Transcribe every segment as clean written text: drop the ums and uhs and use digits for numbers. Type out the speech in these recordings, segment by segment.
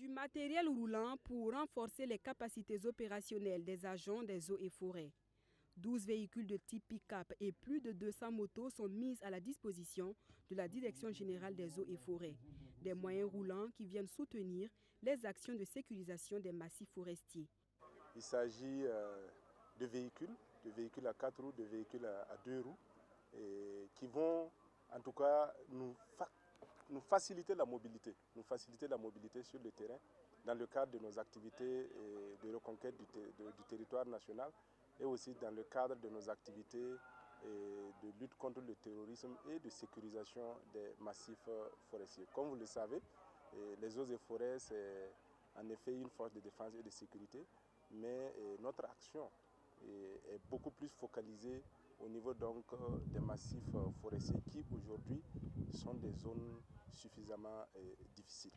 Du matériel roulant pour renforcer les capacités opérationnelles des agents des eaux et forêts. 12 véhicules de type pick-up et plus de 200 motos sont mis à la disposition de la Direction générale des eaux et forêts. Des moyens roulants qui viennent soutenir les actions de sécurisation des massifs forestiers. Il s'agit de véhicules à 4 roues, de véhicules à 2 roues, et qui vont en tout cas nous faciliter la mobilité sur le terrain dans le cadre de nos activités de reconquête du territoire national et aussi dans le cadre de nos activités de lutte contre le terrorisme et de sécurisation des massifs forestiers. Comme vous le savez, les eaux et forêts, c'est en effet une force de défense et de sécurité, mais notre action est beaucoup plus focalisée au niveau donc des massifs forestiers qui aujourd'hui sont des zones suffisamment difficiles.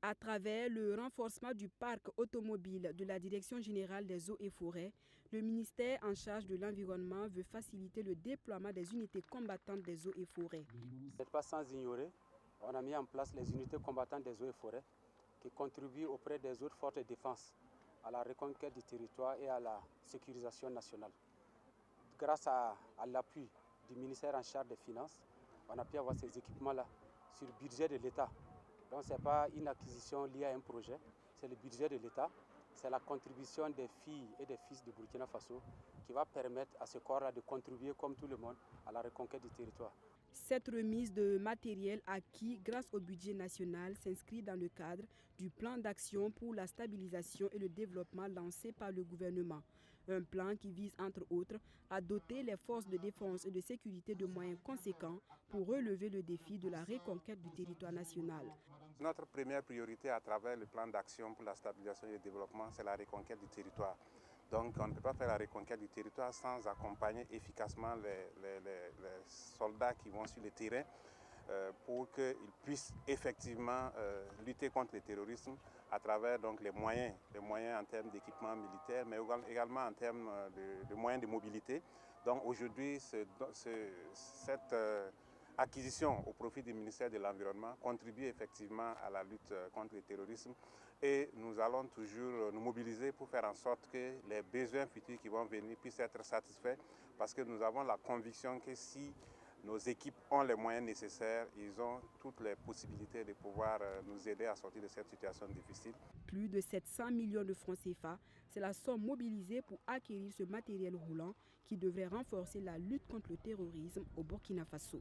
À travers le renforcement du parc automobile de la Direction générale des eaux et forêts, le ministère en charge de l'environnement veut faciliter le déploiement des unités combattantes des eaux et forêts. Ce n'est pas sans ignorer, on a mis en place les unités combattantes des eaux et forêts qui contribuent auprès des autres forces de défense à la reconquête du territoire et à la sécurisation nationale. Grâce à l'appui du ministère en charge des Finances, on a pu avoir ces équipements-là sur le budget de l'État. Donc ce n'est pas une acquisition liée à un projet, c'est le budget de l'État, c'est la contribution des filles et des fils de Burkina Faso qui va permettre à ce corps-là de contribuer comme tout le monde à la reconquête du territoire. Cette remise de matériel acquis grâce au budget national s'inscrit dans le cadre du plan d'action pour la stabilisation et le développement lancé par le gouvernement. Un plan qui vise entre autres à doter les forces de défense et de sécurité de moyens conséquents pour relever le défi de la reconquête du territoire national. Notre première priorité à travers le plan d'action pour la stabilisation et le développement, c'est la reconquête du territoire. Donc on ne peut pas faire la reconquête du territoire sans accompagner efficacement les soldats qui vont sur le terrain pour qu'ils puissent effectivement lutter contre le terrorisme à travers donc, les moyens en termes d'équipement militaire, mais également en termes de moyens de mobilité. Donc aujourd'hui, cette acquisition au profit du ministère de l'Environnement contribue effectivement à la lutte contre le terrorisme et nous allons toujours nous mobiliser pour faire en sorte que les besoins futurs qui vont venir puissent être satisfaits parce que nous avons la conviction que si nos équipes ont les moyens nécessaires, ils ont toutes les possibilités de pouvoir nous aider à sortir de cette situation difficile. Plus de 700 millions de francs CFA, c'est la somme mobilisée pour acquérir ce matériel roulant qui devrait renforcer la lutte contre le terrorisme au Burkina Faso.